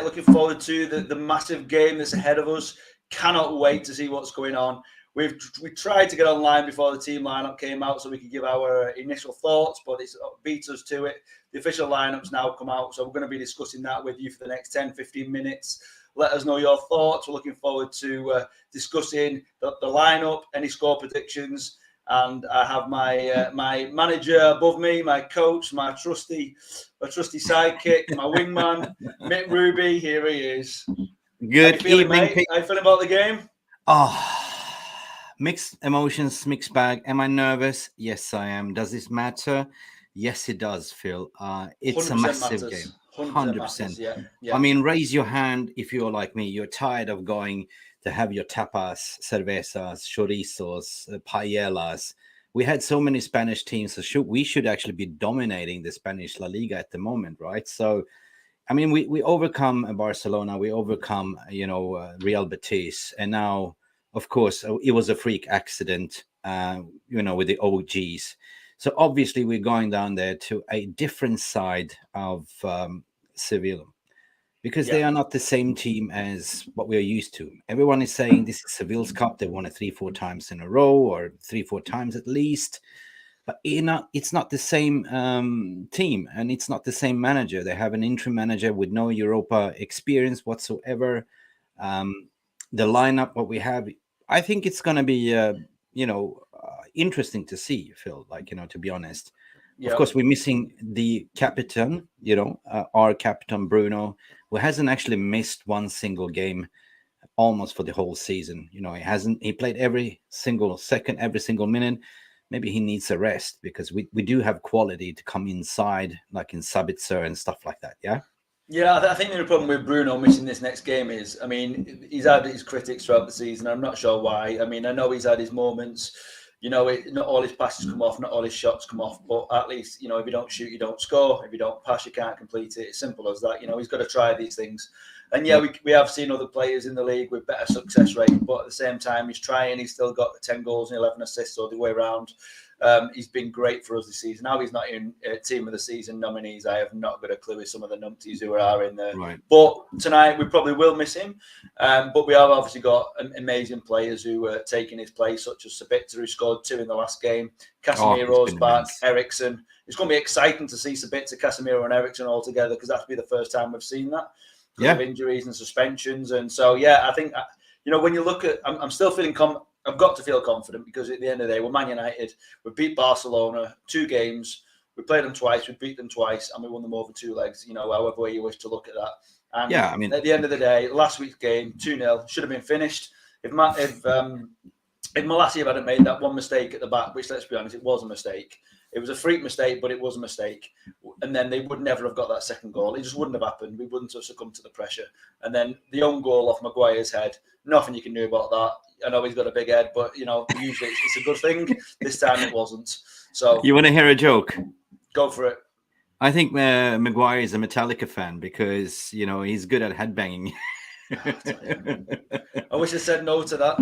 Looking forward to the massive game that's ahead of us. Cannot wait to see what's going on. We tried to get online before the team lineup came out so we could give our initial thoughts, but it's beat us to it. The official lineup's now come out, so we're going to be discussing that with you for the next 10-15 minutes. Let us know your thoughts. We're looking forward to discussing the lineup, any score predictions, and I have my my manager above me, my coach, my trusty sidekick, my wingman, Mick Ruby. Here he is. Good evening, mate. How you feeling about the game? Mixed emotions, mixed bag. Am I nervous? Yes, I am. Does this matter? Yes, it does, Phil. It's a massive matters. game. 100%. Yeah. I mean, raise your hand if you're like me. You're tired of going to have your tapas, cervezas, chorizos, paellas. We had so many Spanish teams, so we should actually be dominating the Spanish La Liga at the moment, right? So, I mean, we overcome Barcelona, we overcome, Real Betis, and now, of course, it was a freak accident, with the OGs. So obviously, we're going down there to a different side of Sevilla, because they are not the same team as what we are used to. Everyone is saying this is Sevilla's cup. They won it 3-4 times in a row, or 3-4 times at least. But it's not the same team, and it's not the same manager. They have an interim manager with no Europa experience whatsoever. The lineup, what we have, I think it's going to be, interesting to see, Phil, to be honest. Of course, we're missing the captain, our captain, Bruno, who hasn't actually missed one single game almost for the whole season. He played every single second, every single minute. Maybe he needs a rest, because we do have quality to come inside, like in Sabitzer and stuff like that. Yeah. Yeah, I think the only problem with Bruno missing this next game is, I mean, he's had his critics throughout the season. I'm not sure why. I mean, I know he's had his moments. Not all his passes come off, not all his shots come off, but at least, if you don't shoot, you don't score. If you don't pass, you can't complete it. It's simple as that. He's got to try these things. And we have seen other players in the league with better success rate, but at the same time, he's trying. He's still got 10 goals and 11 assists all the way around. He's been great for us this season. Now he's not in team of the season nominees. I have not got a clue with some of the numpties who are in there. Right. But tonight we probably will miss him. But we have obviously got amazing players who are taking his place, such as Sabitzer, who scored 2 in the last game. Casemiro's back. Eriksen. It's going to be exciting to see Sabitzer, Casemiro, and Eriksen all together, because that'll be the first time we've seen that. Of injuries and suspensions. And so, I think, when you look at, I'm still feeling I've got to feel confident, because at the end of the day, we're Man United. We beat Barcelona 2 games. We played them twice. We beat them twice, and we won them over 2 legs. However way you wish to look at that. And at the end of the day, last week's game 2-0 should have been finished. If Malacia hadn't made that one mistake at the back, which, let's be honest, it was a mistake. It was a freak mistake, but it was a mistake. And then they would never have got that second goal. It just wouldn't have happened. We wouldn't have succumbed to the pressure. And then the own goal off Maguire's head, nothing you can do about that. I know he's got a big head, but, usually it's a good thing. This time it wasn't. So you want to hear a joke? Go for it. I think Maguire is a Metallica fan, because, he's good at headbanging. I wish I said no to that.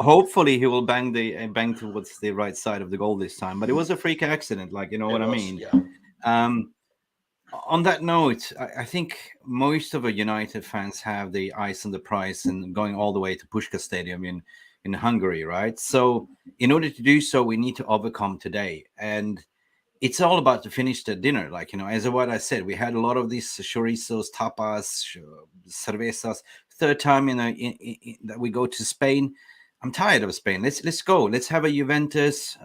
Hopefully he will bang towards the right side of the goal this time. But it was a freak accident, I mean. Yeah. On that note, I think most of our United fans have the eyes on the prize and going all the way to Puskás Stadium in Hungary, right? So in order to do so, we need to overcome today. And it's all about to finish the dinner. As what I said, we had a lot of these chorizos, tapas, cervezas. Third time that we go to Spain. I'm tired of Spain. Let's go. Let's have a Juventus,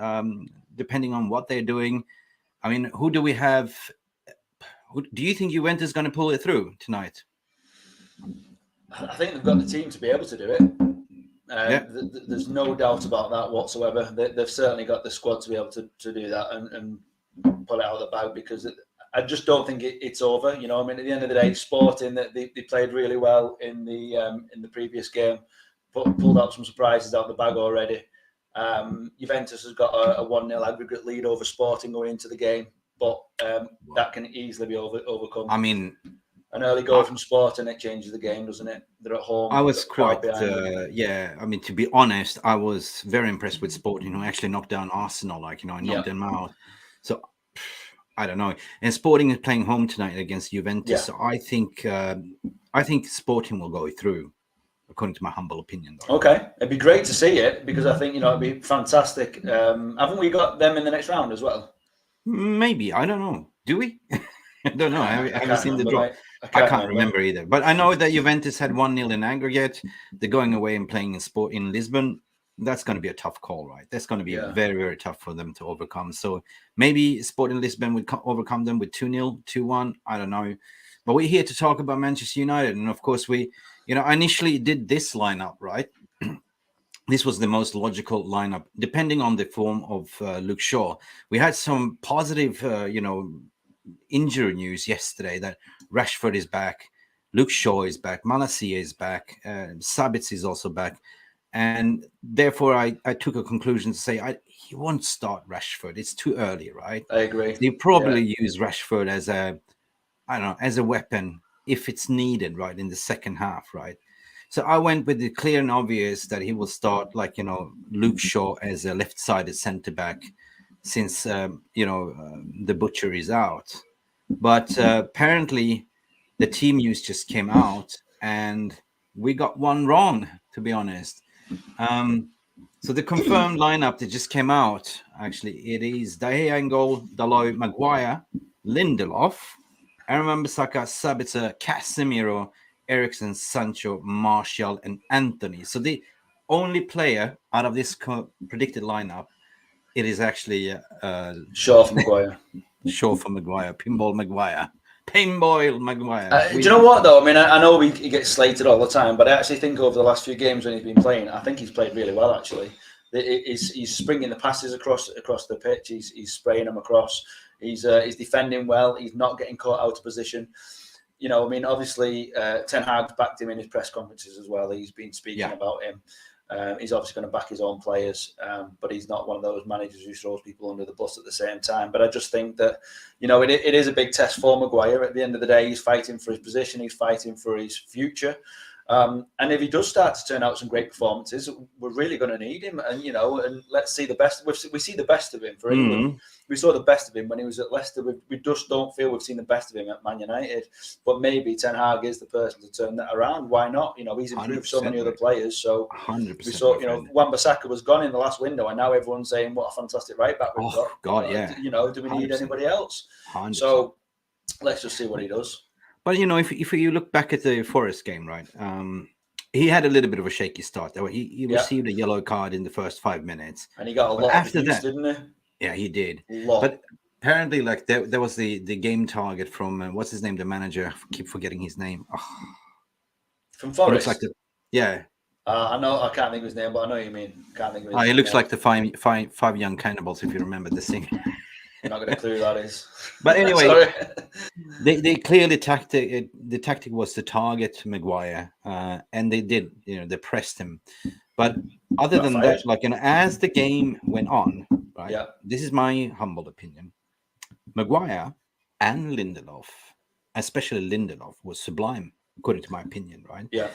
depending on what they're doing. I mean, who do we have? Do you think Juventus is going to pull it through tonight? I think they've got the team to be able to do it. There's no doubt about that whatsoever. They've certainly got the squad to be able to do that and pull it out of the bag, because I just don't think it's over. At the end of the day, Sporting, that they played really well in the previous game, pulled out some surprises out of the bag already. Juventus has got a 1-0 aggregate lead over Sporting going into the game. But that can easily be overcome. I mean, an early goal from Sporting, it changes the game, doesn't it? They're at home. I was quite, I mean, to be honest, I was very impressed with Sporting, who actually knocked down Arsenal, knocked them out. So I don't know. And Sporting is playing home tonight against Juventus, so I think Sporting will go through, according to my humble opinion. Though. Okay, it'd be great to see it because I think it'd be fantastic. Haven't we got them in the next round as well? Maybe, I don't know. Do we? I don't know. I haven't seen the draw. Mate. I can't remember either. But I know that Juventus had 1-0 in aggregate. They're going away and playing in Lisbon. That's going to be a tough call, right? That's going to be very, very tough for them to overcome. So maybe Sporting Lisbon would overcome them with 2-0, 2-1. I don't know. But we're here to talk about Manchester United. And of course, I initially did this lineup, right? This was the most logical lineup, depending on the form of Luke Shaw. We had some positive, injury news yesterday that Rashford is back, Luke Shaw is back, Malacia is back, Sabitzer is also back. And therefore, I took a conclusion to say he won't start Rashford. It's too early, right? I agree. They probably use Rashford as a weapon if it's needed, right, in the second half, right? So I went with the clear and obvious that he will start, Luke Shaw as a left-sided centre back, since the butcher is out. But apparently, the team news just came out, and we got one wrong, to be honest. So the confirmed lineup that just came out, actually, it is De Gea in goal, Dalot, Maguire, Lindelof, Aaron Wan-Bissaka, Sabitzer, Casemiro, Eriksen, Sancho, Martial, and Anthony. So the only player out of this predicted lineup, it is actually Shaw for Maguire. Shaw for Maguire, Pinball Maguire. Pinball Maguire. Do you know what, though? I mean, I know he gets slated all the time, but I actually think over the last few games when he's been playing, I think he's played really well, actually. He's springing the passes across the pitch. He's spraying them across. He's defending well. He's not getting caught out of position. Obviously, Ten Hag's backed him in his press conferences as well. He's been speaking about him. He's obviously going to back his own players, but he's not one of those managers who throws people under the bus at the same time. But I just think that, it is a big test for Maguire. At the end of the day, he's fighting for his position. He's fighting for his future. And if he does start to turn out some great performances, we're really going to need him. And, and let's see the best. We see the best of him for England. We saw the best of him when he was at Leicester. We just don't feel we've seen the best of him at Man United. But maybe Ten Hag is the person to turn that around. Why not? He's improved so many other players. So 100%. We saw, Wan-Bissaka was gone in the last window, and now everyone's saying what a fantastic right back we've got. God, yeah. Do we need anybody else? 100%. So let's just see what he does. But if you look back at the Forest game, right? He had a little bit of a shaky start. He received a yellow card in the first 5 minutes, and he got a lot after that, didn't he? Yeah, he did. Lot. But apparently, there was the game target from what's his name, the manager. I keep forgetting his name. From Forest. I know. I can't think of his name, but I know what you mean. Can't think of his name. It looks like the five young cannibals, if you remember the thing. I'm not going to clue who that is. But anyway, they clearly the tactic was to target Maguire, and they did. They pressed him. But other than that, as the game went on, right? Yeah. This is my humble opinion. Maguire and Lindelof, especially Lindelof, was sublime, according to my opinion, right? Yeah.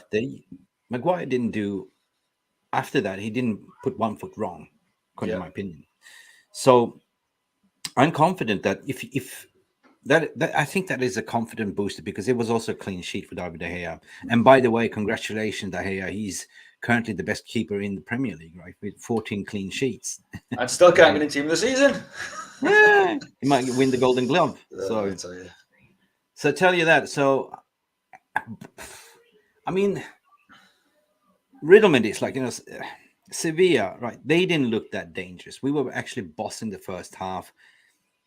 Maguire didn't do. After that, he didn't put 1 foot wrong, according to my opinion. So I'm confident that if that I think that is a confident booster, because it was also a clean sheet for David De Gea. And by the way, congratulations, De Gea. He's currently the best keeper in the Premier League, right? With 14 clean sheets. And still can't get in team of the season. Yeah, he might win the Golden Glove. So tell you that. So, I mean, riddlement is Sevilla, right? They didn't look that dangerous. We were actually bossing the first half.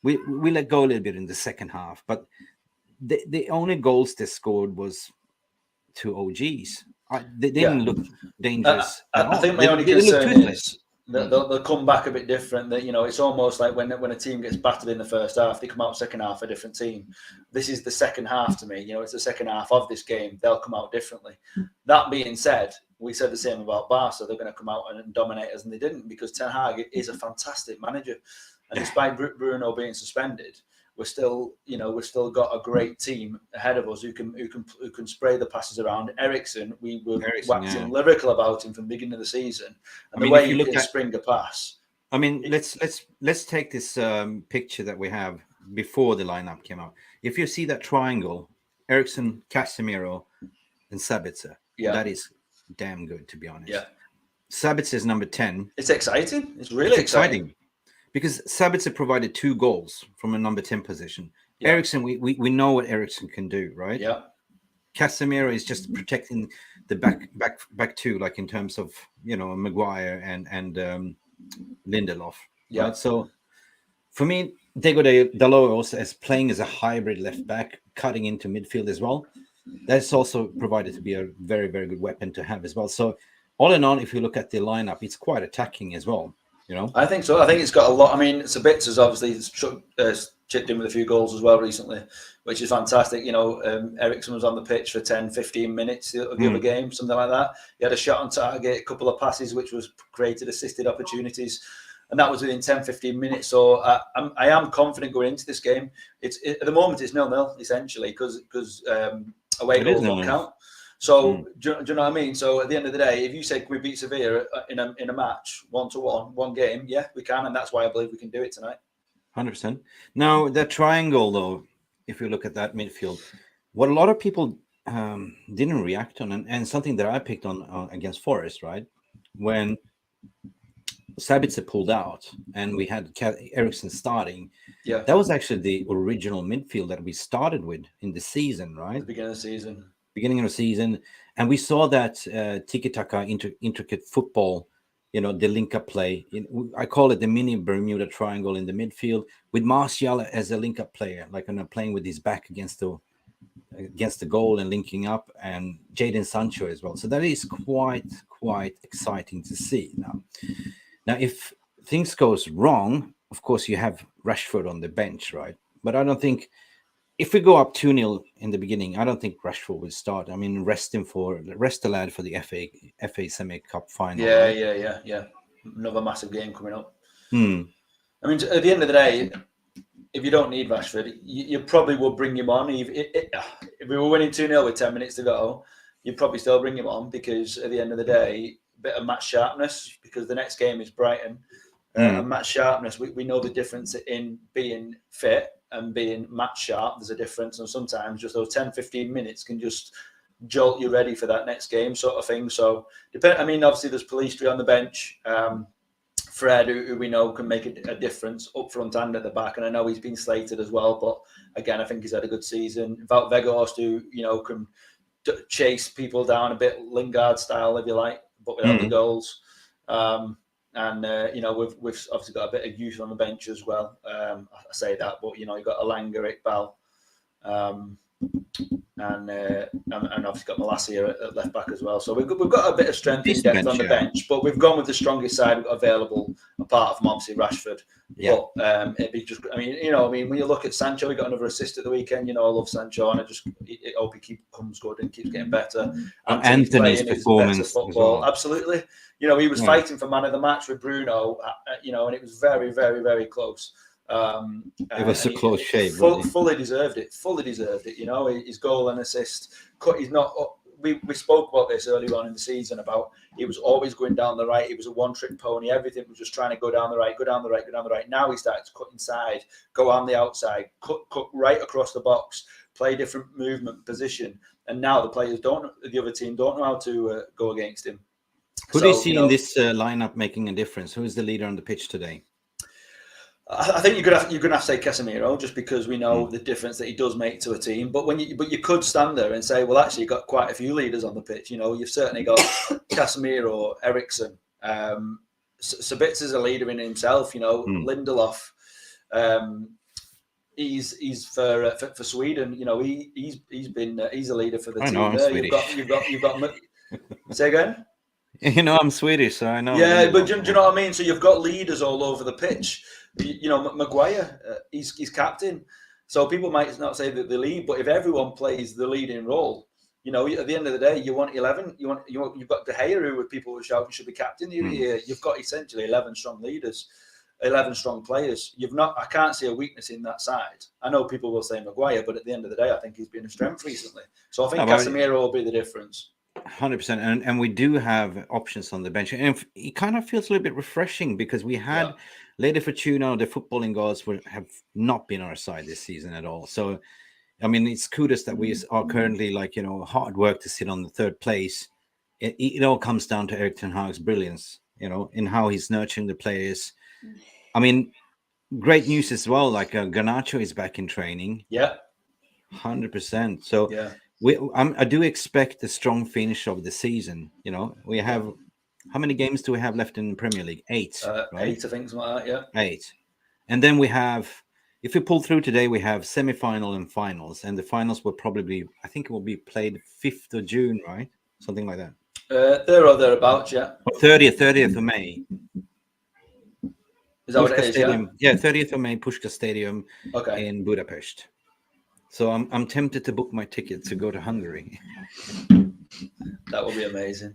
We let go a little bit in the second half, but the only goals they scored was 2 OGs. They didn't look dangerous. I think my only concern is that they'll come back a bit different. That it's almost like when a team gets battered in the first half, they come out second half a different team. This is the second half to me. It's the second half of this game. They'll come out differently. That being said, we said the same about Barca. They're going to come out and dominate us, and they didn't, because Ten Hag is a fantastic manager. And despite Bruno being suspended, we've still got a great team ahead of us who can spray the passes around. Eriksen, we were waxing lyrical about him from the beginning of the season, and the way you can spring a pass. I mean, let's take this picture that we have before the lineup came out. If you see that triangle, Eriksen, Casemiro, and Sabitzer, that is damn good, to be honest. Yeah. Sabitzer is number 10. It's exciting. It's really exciting. Because Sabitzer provided 2 goals from a number 10 position. Yeah. Eriksen, we know what Eriksen can do, right? Yeah. Casemiro is just protecting the back two, like in terms of, Maguire and Lindelof. Yeah. Right? So for me, Dalot also as playing as a hybrid left back, cutting into midfield as well. That's also provided to be a very, very good weapon to have as well. So all in all, if you look at the lineup, it's quite attacking as well. I think so. I think it's got a lot. I mean, Sabitzer obviously chipped in with a few goals as well recently, which is fantastic. Eriksen was on the pitch for 10, 15 minutes of the other game, something like that. He had a shot on target, a couple of passes, which was created assisted opportunities. And that was within 10, 15 minutes. So I am confident going into this game. At the moment, it's 0-0, essentially, because away goals don't count. So do you know what I mean? So at the end of the day, if you say, can we beat Sevilla in a match 1-1, one game? Yeah, we can. And that's why I believe we can do it tonight. 100%. Now, that triangle, though, if you look at that midfield, what a lot of people didn't react on, and something that I picked on against Forest, right? When Sabitzer pulled out and we had Eriksen starting, that was actually the original midfield that we started with in the season, right? The beginning of the season. And we saw that tiki-taka, intricate football, the link-up play. I call it the mini Bermuda Triangle in the midfield, with Martial as a link-up player, like playing with his back against the goal and linking up, and Jadon Sancho as well. So that is quite exciting to see now. Now, if things goes wrong, of course, you have Rashford on the bench, right? But I don't think, if we go up 2-0 in the beginning, I don't think Rashford will start. I mean, rest the lad for the FA Semi-Cup final. Yeah. Another massive game coming up. I mean, at the end of the day, if you don't need Rashford, you probably would bring him on. If we were winning 2-0 with 10 minutes to go, you'd probably still bring him on, because at the end of the day, bit of match sharpness, because the next game is Brighton. And match sharpness, we know the difference in being fit and being match sharp. There's a difference, and sometimes just those 10-15 minutes can just jolt you ready for that next game, sort of thing. So obviously there's Pellistri on the bench, Fred, who we know can make a difference up front and at the back, and I know he's been slated as well, but again, I think he's had a good season. @𝒊𝒄𝒌 𝑹𝒖𝒄, who can chase people down a bit Lingard style, if you like, but without the goals. We've obviously got a bit of youth on the bench as well. I say that, but you've got Elanga, Iqbal, and obviously got Malacia here at left back as well. So we've got a bit of strength in depth on the bench, but we've gone with the strongest side available, apart from obviously Rashford. Yeah. But it'd be just, when you look at Sancho, we got another assist at the weekend. I love Sancho, and I hope he comes good and keeps getting better. Anthony's performance football, absolutely. He was fighting for man of the match with Bruno, and it was very, very, very close. It was a close shave. Fully deserved it. His goal and assist. He's not. We spoke about this earlier on in the season about he was always going down the right. He was a one-trick pony. Everything was just trying to go down the right. Now he started to cut inside, go on the outside, cut right across the box, play different movement position, and now the other team don't know how to go against him. Who do you see in this lineup making a difference? Who is the leader on the pitch today? I think you're gonna have to say Casemiro, just because we know the difference that he does make to a team. But you could stand there and say, well, actually, you've got quite a few leaders on the pitch. You've certainly got Casemiro, Eriksen, Sabitzer's a leader in himself. Lindelof, he's for Sweden. He's a leader for the team. I'm Swedish. You've got say again. I'm Swedish, so I know. Yeah, but do you know what I mean? So you've got leaders all over the pitch. Maguire, he's captain. So people might not say that they lead, but if everyone plays the leading role, at the end of the day, you want 11. You've got De Gea, who people were shouting should be captain. You've got essentially 11 strong leaders, 11 strong players. I can't see a weakness in that side. I know people will say Maguire, but at the end of the day, I think he's been a strength recently. So I think Casemiro will be the difference. 100%, and we do have options on the bench, and it kind of feels a little bit refreshing, because we had Lady Fortuna, the footballing gods, have not been on our side this season at all. So, I mean, it's kudos that we are currently hard work to sit on the third place. It all comes down to Erik ten Hag's brilliance, in how he's nurturing the players. I mean, great news as well. Like Garnacho is back in training. Yeah, 100%. So yeah. I do expect a strong finish of the season. We have how many games do we have left in the Premier League? 8, right? 8, I think, something like that. Yeah, 8, and then we have. If we pull through today, we have semi-final and finals, and the finals will probably, I think, it will be played 5th of June, right? Something like that. There or thereabouts, yeah. Or 30th of May. Is that what it is? Stadium, yeah, 30th of May, Puskás Stadium in Budapest. So I'm tempted to book my ticket to go to Hungary. That would be amazing.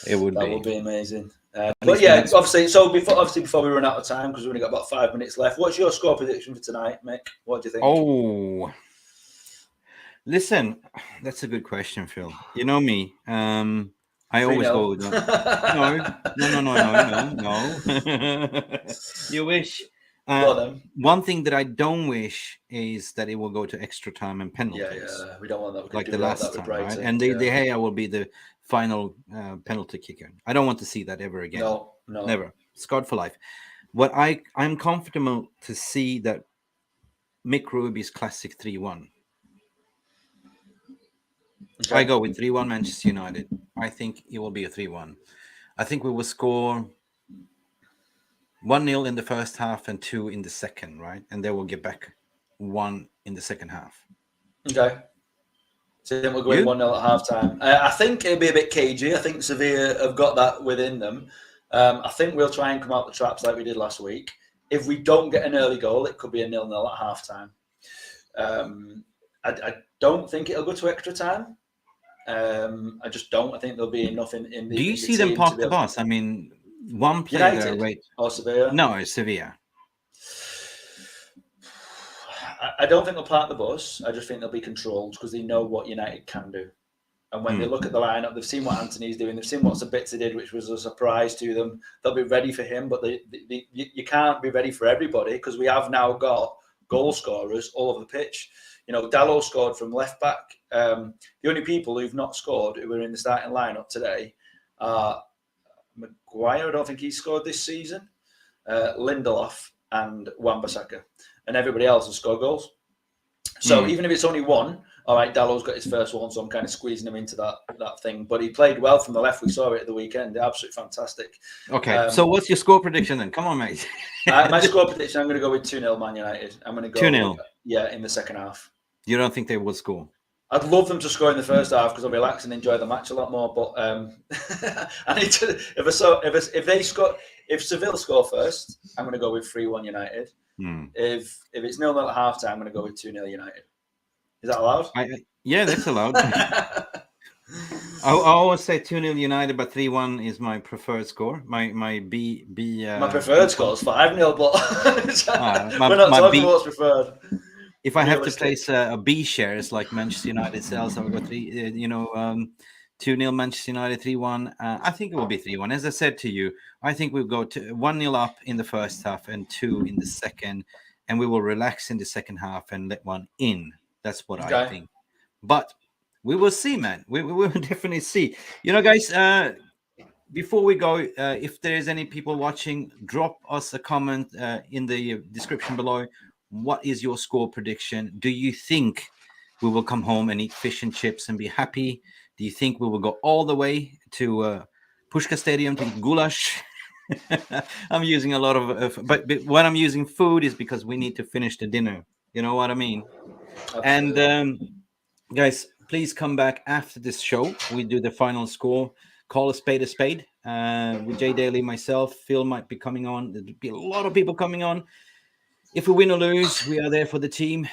It would. That would be amazing. But yeah, obviously. So before we run out of time, because we've only got about 5 minutes left, what's your score prediction for tonight, Mick? What do you think? Oh, listen, that's a good question, Phil. You know me. I always go. No. You wish. One thing that I don't wish is that it will go to extra time and penalties. Yeah, we don't want that. Like the last time, right? And De Gea will be the final penalty kicker. I don't want to see that ever again. No, never. Scarred for life. What I'm comfortable to see that Mick Ruby's classic 3-1. Okay. I go with 3-1 Manchester United. I think it will be a 3-1. I think we will score 1-0 in the first half and 2 in the second, right? And then we'll get back 1 in the second half. Okay. So then we'll go in 1-0 at half time. I think it'll be a bit cagey. I think Sevilla have got that within them. I think we'll try and come out the traps like we did last week. If we don't get an early goal, it could be a 0-0 at half time. I don't think it'll go to extra time. I just don't. I think there'll be enough in the. Do you see them park the bus? I mean, one player there, right? Or Sevilla? No, it's Sevilla. I don't think they'll park the bus. I just think they'll be controlled because they know what United can do. And when they look at the lineup, they've seen what Anthony's doing. They've seen what 𝒂𝒃 did, which was a surprise to them. They'll be ready for him, but you can't be ready for everybody because we have now got goal scorers all over the pitch. Dalot scored from left back. The only people who've not scored who were in the starting lineup today are Maguire. I don't think he scored this season. Lindelof and Wan-Bissaka. And everybody else has scored goals. So even if it's only one, all right, Dalot's got his first one, so I'm kind of squeezing him into that thing. But he played well from the left. We saw it at the weekend. Absolutely fantastic. Okay, so what's your score prediction then? Come on, mate. My score prediction, I'm going to go with 2-0 Man United. I'm going to go 2-0. Yeah, in the second half. You don't think they will score? I'd love them to score in the first half because I'll relax and enjoy the match a lot more. But I need to. If Seville score first, I'm going to go with 3-1 United. If it's 0-0 at half time, I'm going to go with 2-0 United. Is that allowed? Yeah, that's allowed. I always say 2-0 United, but 3-1 is my preferred score. My preferred score is 5-0, but we're not talking about what's preferred. If I have to place a B shares like Manchester United sells, I will go 2-0 Manchester United, 3-1. I think it will be 3-1. As I said to you, I think we'll go to 1-0 up in the first half and 2 in the second, and we will relax in the second half and let one in. That's what I think. But we will see, man. We will definitely see. Guys, before we go, if there's any people watching, drop us a comment in the description below. What is your score prediction? Do you think we will come home and eat fish and chips and be happy? Do you think we will go all the way to Puskás Stadium to eat goulash? I'm using a lot of, but when I'm using food is because we need to finish the dinner. You know what I mean? Absolutely. And guys, please come back after this show. We do the final score. Call a spade a spade. With Jay Daly, myself, Phil might be coming on. There'll be a lot of people coming on. If we win or lose, we are there for the team.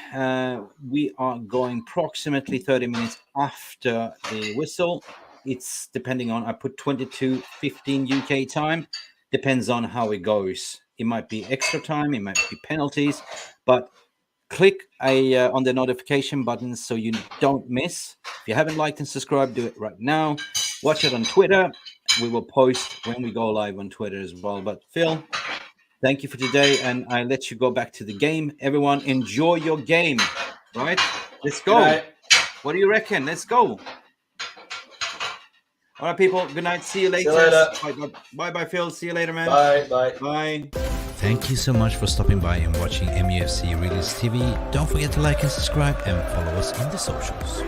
We are going approximately 30 minutes after the whistle. It's depending on, I put 22:15 UK time. Depends on how it goes. It might be extra time. It might be penalties. But click on the notification button so you don't miss. If you haven't liked and subscribed, do it right now. Watch it on Twitter. We will post when we go live on Twitter as well. But Phil, Thank you for today, and I let you go back to the game. Everyone, enjoy your game. Right? Let's go. What do you reckon? Let's go. All right, people. Good night. See you later. See you later. Bye, Phil. See you later, man. Bye. Thank you so much for stopping by and watching Mufc Realist TV. Don't forget to like and subscribe and follow us on the socials.